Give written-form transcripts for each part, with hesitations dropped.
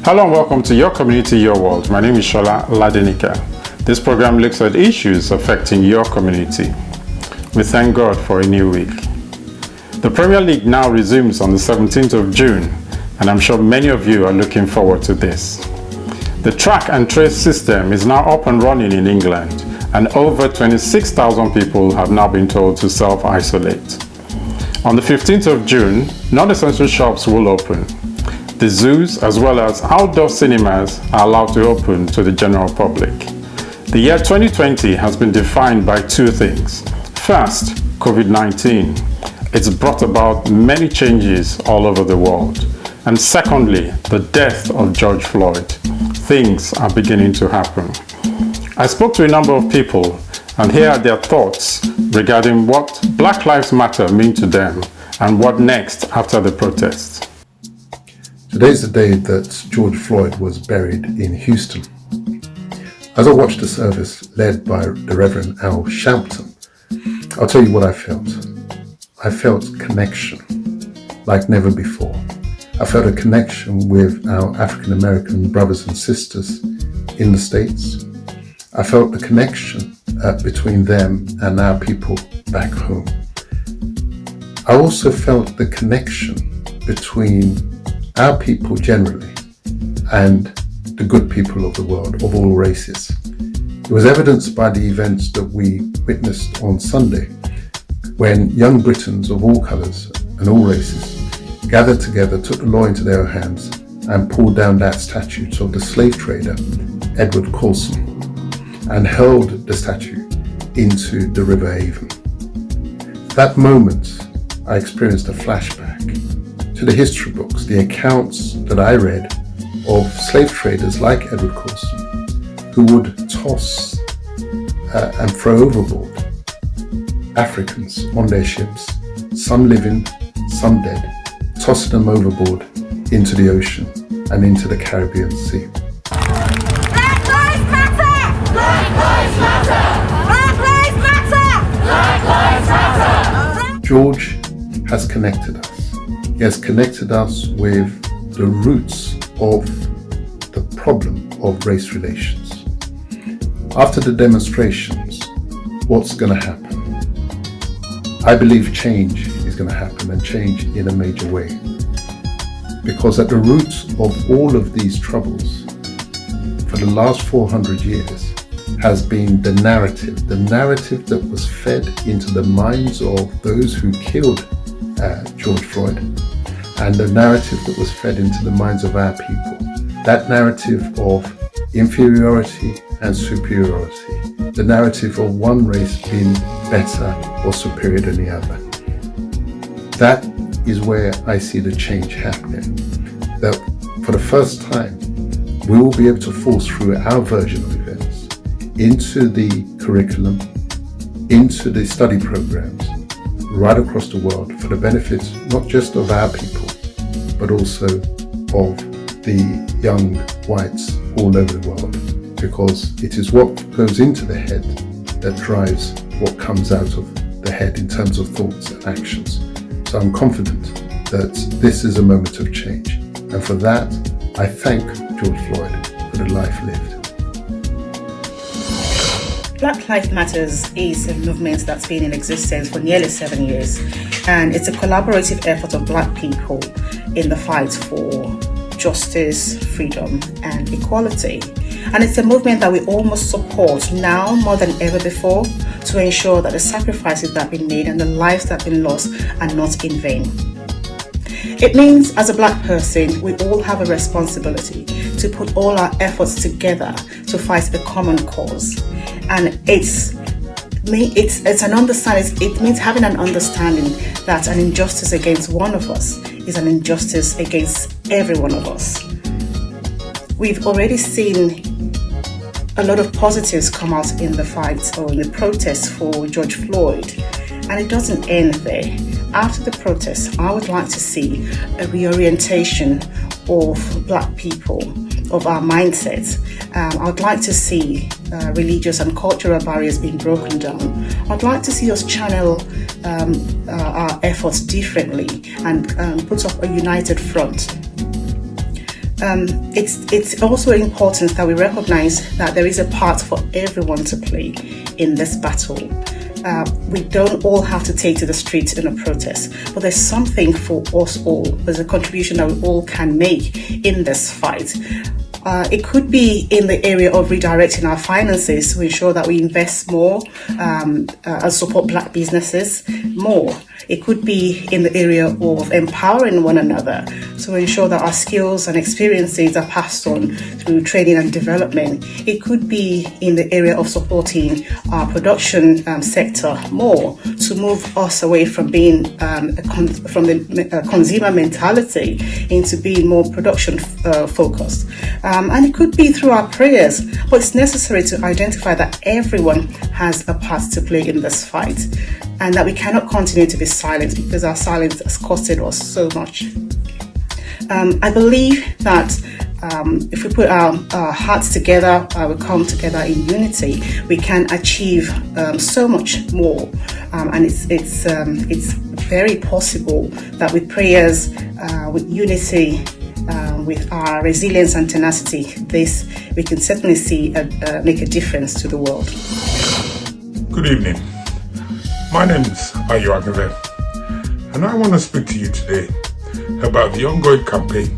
Hello and welcome to Your Community, Your World. My name is Shola Ladenika. This program looks at issues affecting your community. We thank God for a new week. The Premier League now resumes on the 17th of June, and I'm sure many of you are looking forward to this. The track and trace system is now up and running in England, and over 26,000 people have now been told to self-isolate. On the 15th of June, non-essential shops will open. The zoos as well as outdoor cinemas are allowed to open to the general public. The year 2020 has been defined by two things. First, COVID-19. It's brought about many changes all over the world. And secondly, the death of George Floyd. Things are beginning to happen. I spoke to a number of people, and here are their thoughts regarding what Black Lives Matter mean to them and what next after the protest. Today's the day that George Floyd was buried in Houston. As I watched the service led by the Reverend Al Sharpton, I'll tell you what I felt. I felt connection like never before. I felt a connection with our African American brothers and sisters in the States. I felt the connection between them and our people back home. I also felt the connection between our people generally and the good people of the world, of all races. It was evidenced by the events that we witnessed on Sunday, when young Britons of all colours and all races gathered together, took the law into their own hands and pulled down that statue of the slave trader, Edward Colston, and hurled the statue into the River Avon. That moment, I experienced a flashback to the history books, the accounts that I read of slave traders like Edward Colston, who would toss and throw overboard Africans on their ships, some living, some dead, tossing them overboard into the ocean and into the Caribbean Sea. Black Lives Matter! Black Lives Matter! Black Lives Matter! Black Lives Matter! George has connected us. He has connected us with the roots of the problem of race relations. After the demonstrations, what's going to happen? I believe change is going to happen, and change in a major way. Because at the roots of all of these troubles for the last 400 years has been the narrative that was fed into the minds of those who killed George Floyd, and the narrative that was fed into the minds of our people. That narrative of inferiority and superiority, the narrative of one race being better or superior than the other. That is where I see the change happening. That for the first time, we will be able to force through our version of events into the curriculum, into the study programs, right across the world for the benefit not just of our people, but also of the young whites all over the world, because it is what goes into the head that drives what comes out of the head in terms of thoughts and actions. So I'm confident that this is a moment of change, and for that I thank George Floyd for the life lived. Black Lives Matters is a movement that's been in existence for nearly 7 years, and it's a collaborative effort of Black people in the fight for justice, freedom, and equality. And it's a movement that we all must support now more than ever before to ensure that the sacrifices that have been made and the lives that have been lost are not in vain. It means as a Black person, we all have a responsibility to put all our efforts together to fight a common cause. And it's an understanding. It means having an understanding that an injustice against one of us is an injustice against every one of us. We've already seen a lot of positives come out in the fight or in the protest for George Floyd, and it doesn't end there. After the protest, I would like to see a reorientation of Black people, of our mindsets. I would like to see religious and cultural barriers being broken down. I'd like to see us channel our efforts differently and put up a united front. It's also important that we recognize that there is a part for everyone to play in this battle. We don't all have to take to the streets in a protest, but there's something for us all. There's a contribution that we all can make in this fight. It could be in the area of redirecting our finances to ensure that we invest more and support Black businesses more. It could be in the area of empowering one another to ensure that our skills and experiences are passed on through training and development. It could be in the area of supporting our production sector more to move us away from being from the consumer mentality into being more production focused. And it could be through our prayers, but it's necessary to identify that everyone has a part to play in this fight, and that we cannot continue to be silent because our silence has costed us so much. I believe that if we put our hearts together, we come together in unity, we can achieve so much more. And it's very possible that with prayers, with unity, with our resilience and tenacity, we can certainly see make a difference to the world. Good evening. My name is Ayo Agave, and I want to speak to you today about the ongoing campaign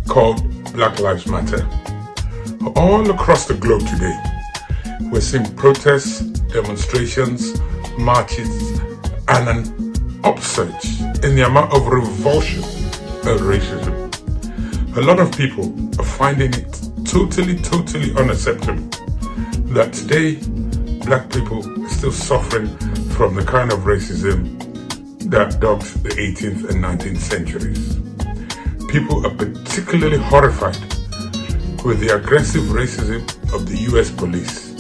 called Black Lives Matter. All across the globe today, we're seeing protests, demonstrations, marches, and an upsurge in the amount of revulsion of racism. A lot of people are finding it totally unacceptable that today Black people are still suffering from the kind of racism that dogs the 18th and 19th centuries. People are particularly horrified with the aggressive racism of the US police.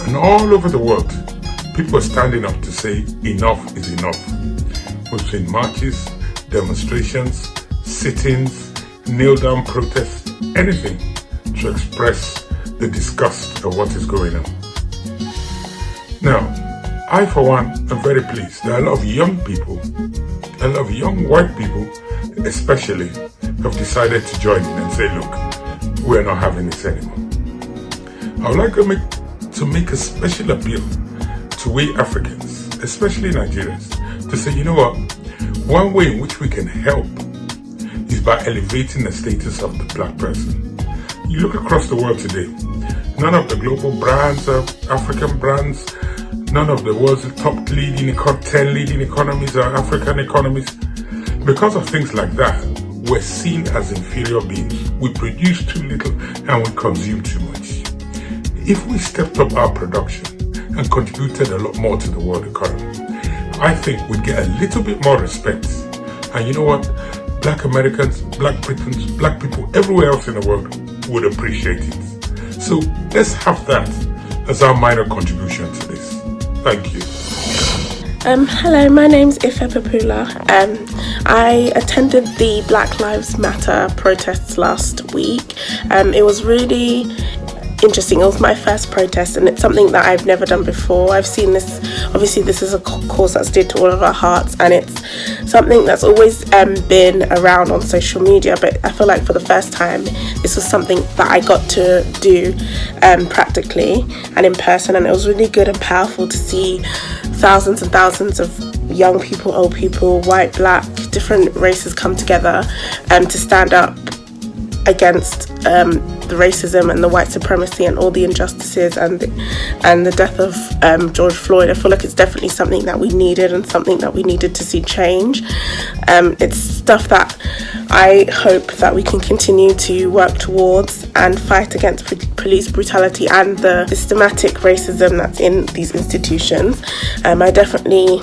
And all over the world, people are standing up to say enough is enough. We've seen marches, demonstrations, sit-ins, kneel-down protests, anything to express the disgust of what is going on. Now, I for one am very pleased that a lot of young people, a lot of young white people especially, have decided to join in and say, look, we're not having this anymore. I would like to make a special appeal to we Africans, especially Nigerians, to say, you know what, one way in which we can help is by elevating the status of the Black person. You look across the world today, none of the global brands are African brands, none of the world's top 10 leading economies are African economies. Because of things like that, we're seen as inferior beings. We produce too little and we consume too much. If we stepped up our production and contributed a lot more to the world economy, I think we'd get a little bit more respect. And you know what? Black Americans, Black Britons, Black people everywhere else in the world would appreciate it. So let's have that as our minor contribution to this. Thank you. Hello, my name's Ife Papula. I attended the Black Lives Matter protests last week. It was really interesting. It was my first protest, and it's something that I've never done before. I've seen this, obviously this is a cause that's dear to all of our hearts, and it's something that's always been around on social media, but I feel like for the first time this was something that I got to do practically and in person, and it was really good and powerful to see thousands and thousands of young people, old people, white, black, different races come together to stand up against the racism and the white supremacy and all the injustices and the death of George Floyd. I feel like it's definitely something that we needed and something that we needed to see change. It's stuff that I hope that we can continue to work towards and fight against police brutality and the systematic racism that's in these institutions. I definitely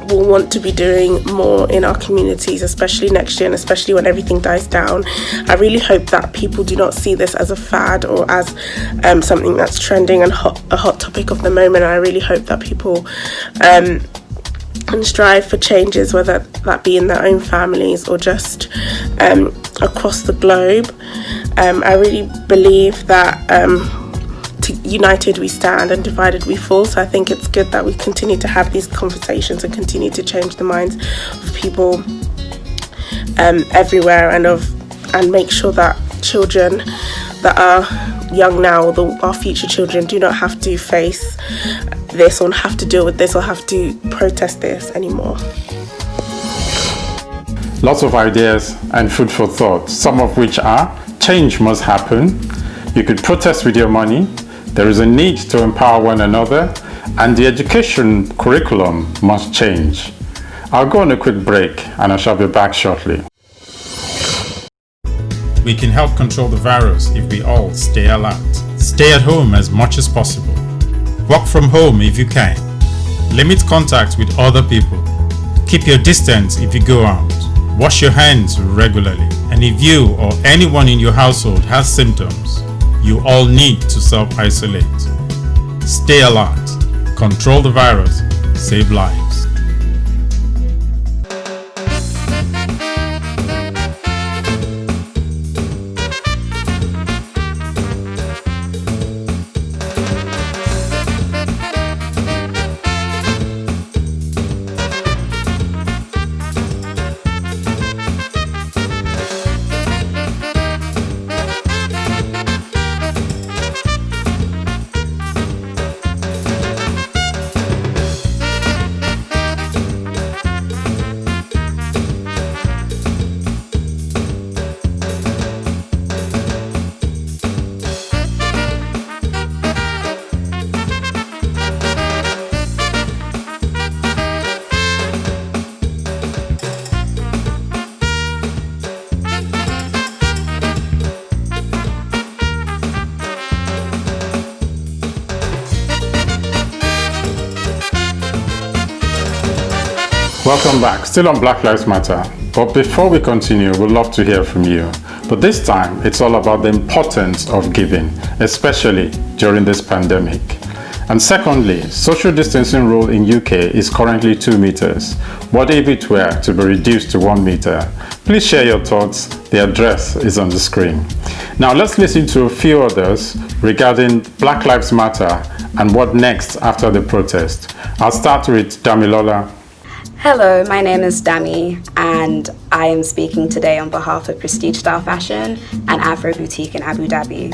will want to be doing more in our communities, especially next year and especially when everything dies down. I really hope that people do not see this as a fad or as something that's trending and a hot topic of the moment. I really hope that people and strive for changes, whether that be in their own families or just across the globe. I really believe that united we stand and divided we fall, so I think it's good that we continue to have these conversations and continue to change the minds of people everywhere and of and make sure that children that are young now, our future children, do not have to face this or have to deal with this or have to protest this anymore. Lots of ideas and food for thought, some of which are: change must happen, you could protest with your money, there is a need to empower one another, and the education curriculum must change. I'll go on a quick break and I shall be back shortly. We can help control the virus if we all stay alert. Stay at home as much as possible. Work from home if you can. Limit contact with other people. Keep your distance if you go out. Wash your hands regularly. And if you or anyone in your household has symptoms, you all need to self-isolate. Stay alert. Control the virus. Save lives. Welcome back, still on Black Lives Matter. But before we continue, we'd love to hear from you. But this time, it's all about the importance of giving, especially during this pandemic. And secondly, social distancing rule in UK is currently 2 meters. What if it were to be reduced to 1 meter? Please share your thoughts. The address is on the screen. Now let's listen to a few others regarding Black Lives Matter and what next after the protest. I'll start with Damilola. Hello, my name is Dami, and I am speaking today on behalf of Prestige Style Fashion and Afro Boutique in Abu Dhabi.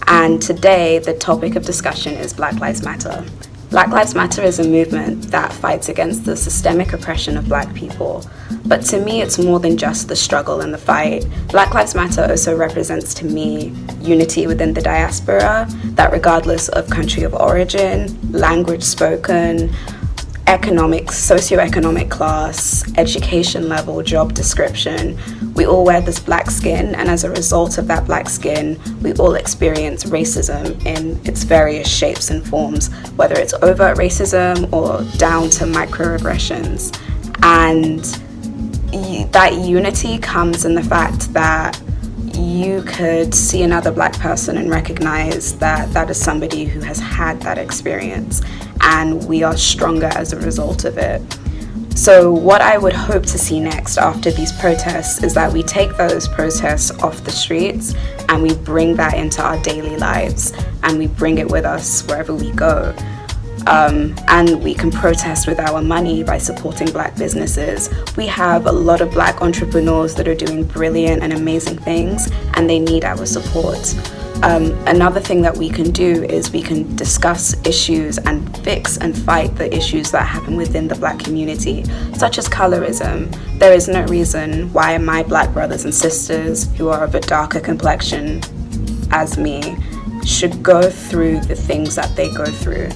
And today, the topic of discussion is Black Lives Matter. Black Lives Matter is a movement that fights against the systemic oppression of Black people. But to me, it's more than just the struggle and the fight. Black Lives Matter also represents to me unity within the diaspora, that regardless of country of origin, language spoken, economic, socioeconomic class, education level, job description, we all wear this black skin, and as a result of that black skin, we all experience racism in its various shapes and forms, whether it's overt racism or down to microaggressions. And that unity comes in the fact that you could see another Black person and recognize that that is somebody who has had that experience, and we are stronger as a result of it. So what I would hope to see next after these protests is that we take those protests off the streets and we bring that into our daily lives, and we bring it with us wherever we go. And we can protest with our money by supporting Black businesses. We have a lot of Black entrepreneurs that are doing brilliant and amazing things, and they need our support. Another thing that we can do is we can discuss issues and fix and fight the issues that happen within the Black community, such as colorism. There is no reason why my Black brothers and sisters who are of a darker complexion as me should go through the things that they go through.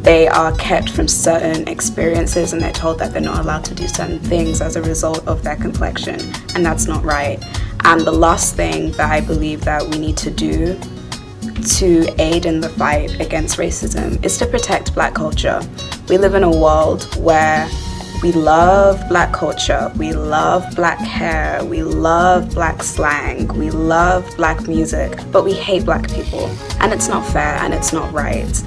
They are kept from certain experiences, and they're told that they're not allowed to do certain things as a result of their complexion, and that's not right. And the last thing that I believe that we need to do to aid in the fight against racism is to protect Black culture. We live in a world where we love Black culture, we love Black hair, we love Black slang, we love Black music, but we hate Black people, and it's not fair and it's not right.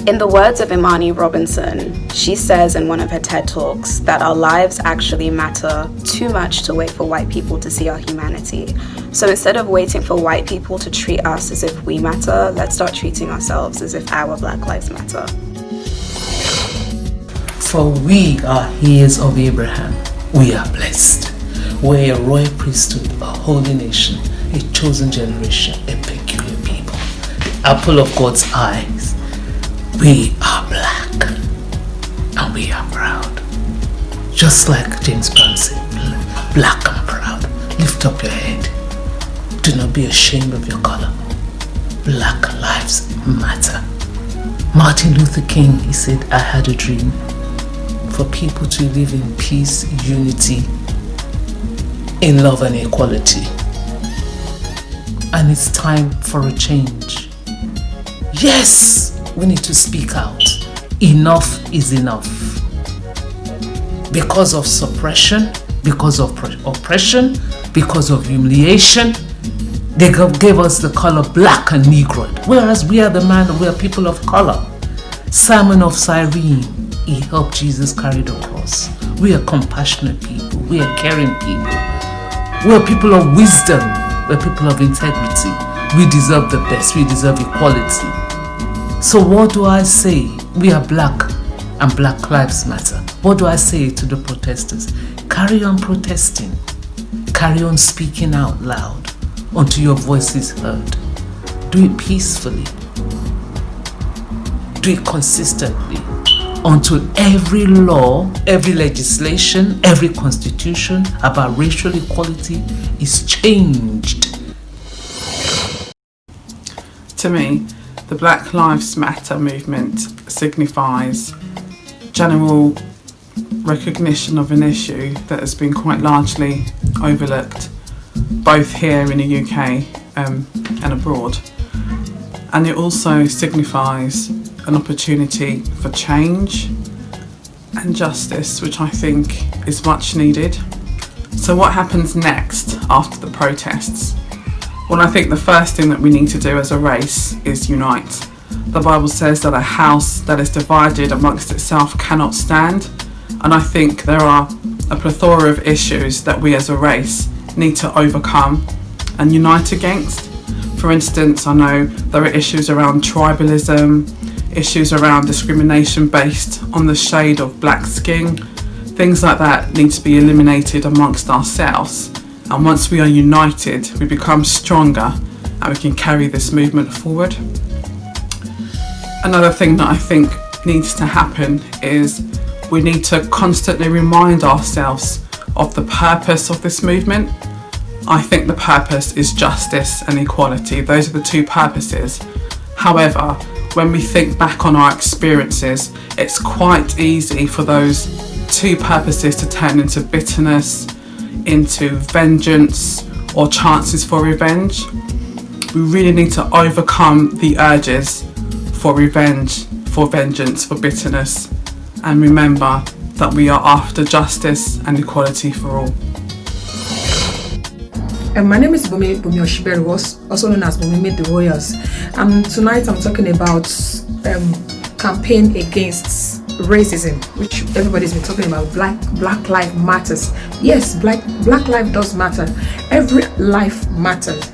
In the words of Imani Robinson, she says in one of her TED Talks that our lives actually matter too much to wait for white people to see our humanity. So instead of waiting for white people to treat us as if we matter, let's start treating ourselves as if our Black lives matter. For we are heirs of Abraham. We are blessed. We're a royal priesthood, a holy nation, a chosen generation, a peculiar people, the apple of God's eyes. We are black and we are proud. Just like James Brown said, black and proud. Lift up your head. Do not be ashamed of your color. Black lives matter. Martin Luther King, he said, I had a dream for people to live in peace, unity, in love and equality. And it's time for a change. Yes, we need to speak out. Enough is enough. Because of suppression, because of oppression, because of humiliation, they gave us the color black and Negroid, whereas we are we are people of color. Simon of Cyrene, he helped Jesus carry the cross. We are compassionate people. We are caring people. We are people of wisdom. We are people of integrity. We deserve the best. We deserve equality. So what do I say? We are black and Black Lives Matter. What do I say to the protesters? Carry on protesting. Carry on speaking out loud until your voice is heard. Do it peacefully. Do it consistently until every law, every legislation, every constitution about racial equality is changed. To me, the Black Lives Matter movement signifies general recognition of an issue that has been quite largely overlooked, both here in the UK and abroad. And it also signifies an opportunity for change and justice, which I think is much needed. So what happens next after the protests? Well, I think the first thing that we need to do as a race is unite. The Bible says that a house that is divided amongst itself cannot stand, and I think there are a plethora of issues that we as a race need to overcome and unite against. For instance, I know there are issues around tribalism, issues around discrimination based on the shade of black skin. Things like that need to be eliminated amongst ourselves. And once we are united, we become stronger and we can carry this movement forward. Another thing that I think needs to happen is we need to constantly remind ourselves of the purpose of this movement. I think the purpose is justice and equality. Those are the two purposes. However, when we think back on our experiences, it's quite easy for those two purposes to turn into bitterness, into vengeance, or chances for revenge. We really need to overcome the urges for revenge, for vengeance, for bitterness, and remember that we are after justice and equality for all. My name is Bumi Oshiberu, also known as Bumi Meet the Royals. Tonight I'm talking about campaign against racism, which everybody's been talking about. Black life matters. Yes, black life does matter. Every life matters,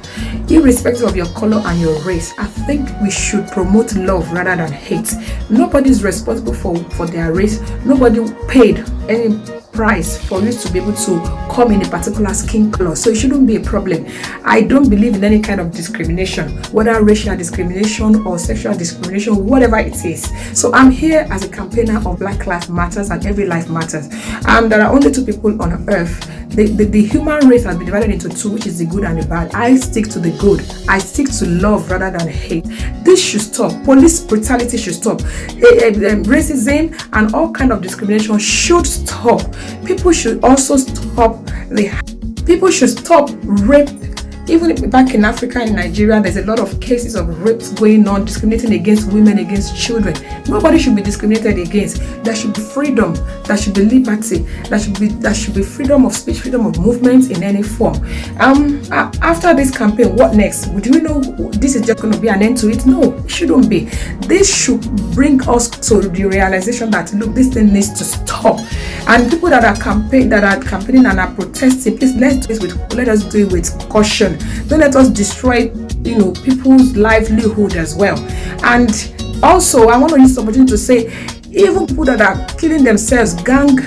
irrespective of your color and your race. I think we should promote love rather than hate. Nobody's responsible for their race. Nobody paid any price for you to be able to come in a particular skin color, so it shouldn't be a problem. I don't believe in any kind of discrimination, whether racial discrimination or sexual discrimination, whatever it is. So I'm here as a campaigner of Black Lives Matters and Every Life Matters. There are only two people on earth. The human race has been divided into two, which is the good and the bad. I stick to the good. I stick to love rather than hate. This should stop. Police brutality should stop. Racism and all kind of discrimination should stop. People should also stop people should stop rape. Even back in Africa, in Nigeria, there's a lot of cases of rapes going on, discriminating against women, against children. Nobody should be discriminated against. There should be freedom. There should be liberty. There should be freedom of speech, freedom of movement in any form. After this campaign, what next? Would you know this is just going to be an end to it? No, it shouldn't be. This should bring us to the realization that look, this thing needs to stop. And people that are campaigning and are protesting, please let us do it with caution. Don't let us destroy, people's livelihood as well. And also, I want to use this opportunity to say, even people that are killing themselves, gang,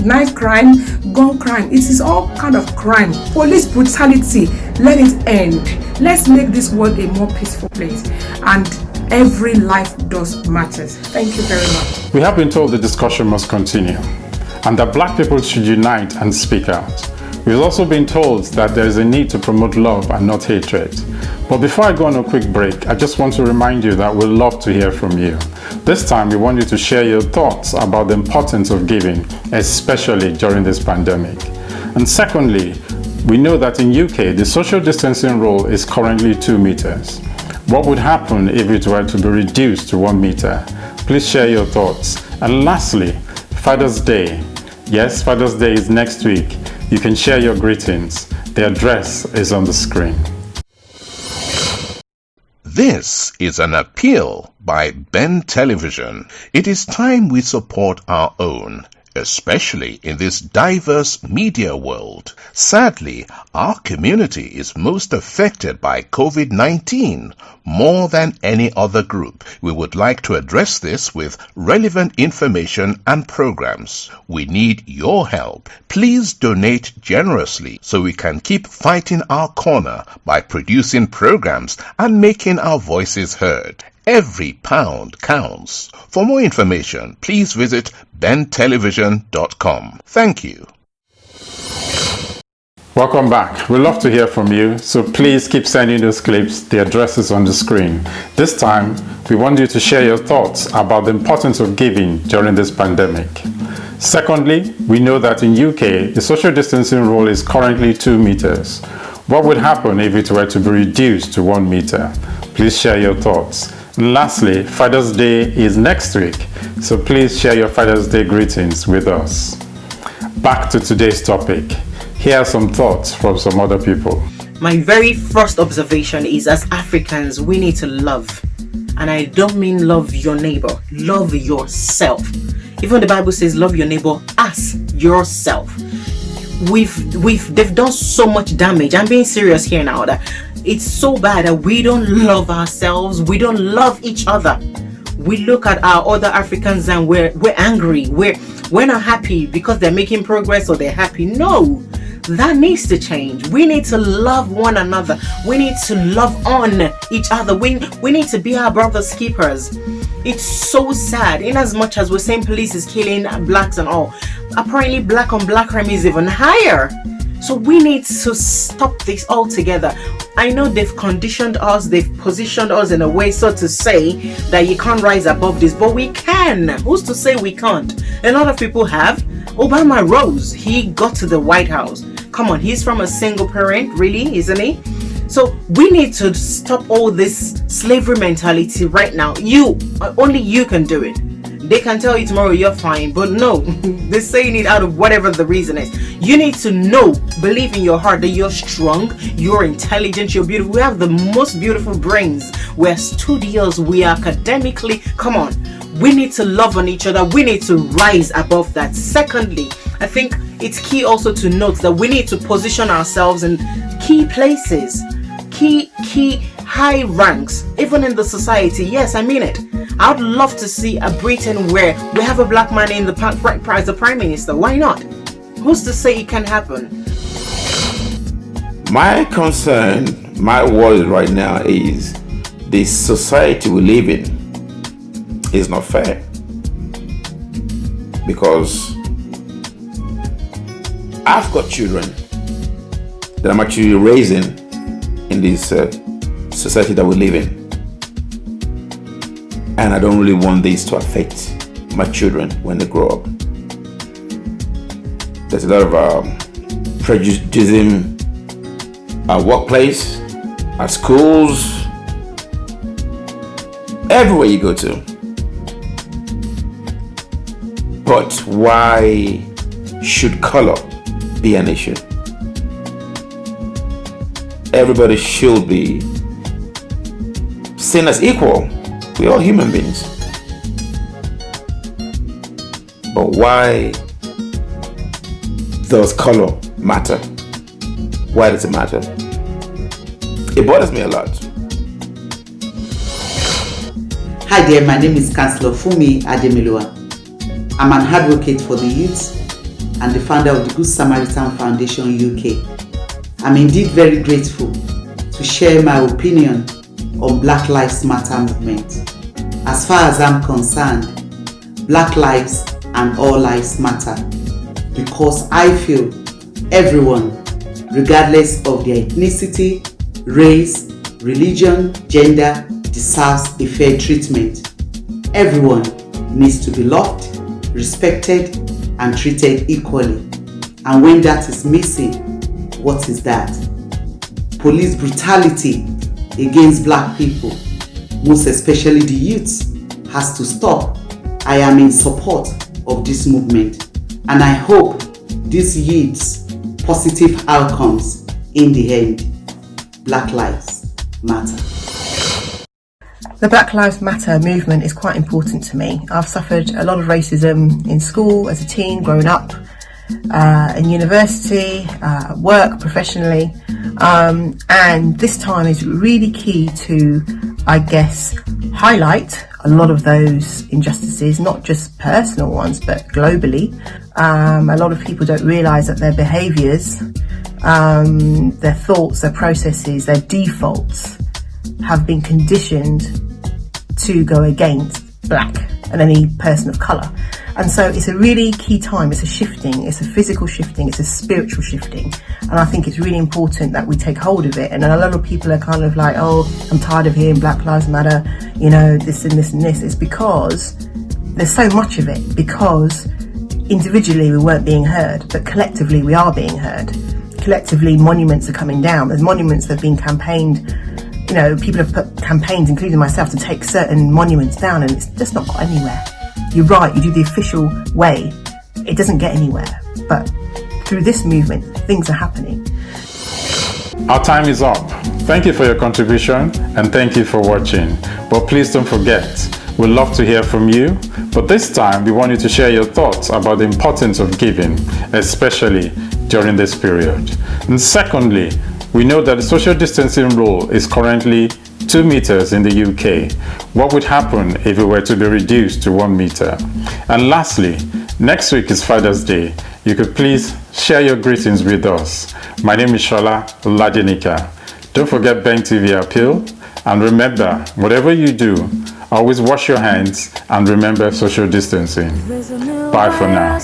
knife crime, gun crime. It is all kind of crime. Police brutality. Let it end. Let's make this world a more peaceful place. And every life does matter. Thank you very much. We have been told the discussion must continue and that black people should unite and speak out. We've also been told that there is a need to promote love and not hatred. But before I go on a quick break, I just want to remind you that we'd love to hear from you. This time, we want you to share your thoughts about the importance of giving, especially during this pandemic. And secondly, we know that in UK, the social distancing rule is currently 2 meters. What would happen if it were to be reduced to 1 meter? Please share your thoughts. And lastly, Father's Day. Yes, Father's Day is next week. You can share your greetings. The address is on the screen. This is an appeal by Ben Television. It is time we support our own, especially in this diverse media world. Sadly, our community is most affected by COVID-19 more than any other group. We would like to address this with relevant information and programs. We need your help. Please donate generously so we can keep fighting our corner by producing programs and making our voices heard. Every pound counts. For more information, please visit bentelevision.com. Thank you. Welcome back. We'd love to hear from you, so please keep sending those clips. The address is on the screen. This time, we want you to share your thoughts about the importance of giving during this pandemic. Secondly, we know that in UK, the social distancing rule is currently 2 meters. What would happen if it were to be reduced to 1 meter? Please share your thoughts. And lastly, Father's Day is next week, so please share your Father's Day greetings with us. Back to today's topic. Here are some thoughts from some other people. My very first observation is, as Africans, we need to love. And I don't mean love your neighbor, love yourself. Even the Bible says love your neighbor as yourself. They've done so much damage. I'm being serious here now, that it's so bad that we don't love ourselves, we don't love each other. We look at our other Africans and we're angry, we're not happy because they're making progress or they're happy. No, that needs to change. We need to love one another. We need to love on each other. We need to be our brother's keepers. It's so sad, in as much as we're saying police is killing blacks and all. Apparently black on black crime is even higher. So we need to stop this altogether. I know they've conditioned us, they've positioned us in a way so to say that you can't rise above this, but we can. Who's to say we can't? A lot of people have. Obama rose, he got to the White House. Come on, he's from a single parent, really, isn't he? So we need to stop all this slavery mentality right now. Only you can do it. They can tell you tomorrow you're fine, but no, they're saying it out of whatever the reason is. You need to know, believe in your heart that you're strong, you're intelligent, you're beautiful. We have the most beautiful brains. We're studious, we are academically, come on. We need to love on each other. We need to rise above that. Secondly, I think it's key also to note that we need to position ourselves in key places, key high ranks, even in the society. Yes, I mean it. I'd love to see a Britain where we have a black man in the as the prime minister. Why not? Who's to say it can happen? My concern, my worry right now is the society we live in is not fair, because I've got children that I'm actually raising in this society that we live in, and I don't really want this to affect my children when they grow up. There's a lot of prejudice at workplace, at schools, everywhere you go to. But why should color be an issue? Everybody should be seen as equal. We're all human beings. But why does color matter? Why does it matter? It bothers me a lot. Hi there, my name is Councillor Fumi Ademiloa. I'm an advocate for the youth and the founder of the Good Samaritan Foundation UK. I'm indeed very grateful to share my opinion on Black Lives Matter movement. As far as I'm concerned, Black lives and all lives matter, because I feel everyone, regardless of their ethnicity, race, religion, gender, deserves a fair treatment. Everyone needs to be loved, respected, and treated equally. And when that is missing, what is that? Police brutality against black people, most especially the youth, has to stop. I am in support of this movement, and I hope this yields positive outcomes in the end. Black Lives Matter. The Black Lives Matter movement is quite important to me. I've suffered a lot of racism in school, as a teen, growing up, in university, work, professionally, and this time is really key to, I guess, highlight a lot of those injustices, not just personal ones, but globally. A lot of people don't realise that their behaviours, their thoughts, their processes, their defaults have been conditioned to go against black and any person of colour. And so it's a really key time. It's a shifting, it's a physical shifting, it's a spiritual shifting. And I think it's really important that we take hold of it. And a lot of people are kind of like, oh, I'm tired of hearing Black Lives Matter, you know, this and this and this. It's because there's so much of it, because individually we weren't being heard, but collectively we are being heard. Collectively, monuments are coming down. There's monuments that have been campaigned. You know, people have put campaigns, including myself, to take certain monuments down, and it's just not got anywhere. You're right, you do the official way, it doesn't get anywhere. But through this movement, things are happening. Our time is up. Thank you for your contribution and thank you for watching. But please don't forget, we'd love to hear from you. But this time, we want you to share your thoughts about the importance of giving, especially during this period. And secondly, we know that the social distancing rule is currently 2 meters in the UK. What would happen if it were to be reduced to 1 meter? And lastly, next week is Father's Day. You could please share your greetings with us. My name is Shola Ladinika. Don't forget Bank TV Appeal. And remember, whatever you do, always wash your hands and remember social distancing. Bye for now.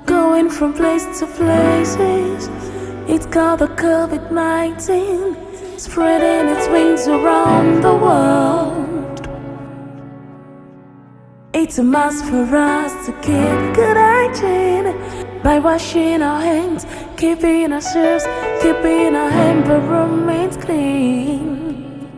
Going from place to places. It's called the COVID-19, spreading its wings around the world. It's a must for us to keep good hygiene by washing our hands, keeping ourselves, keeping our environment clean.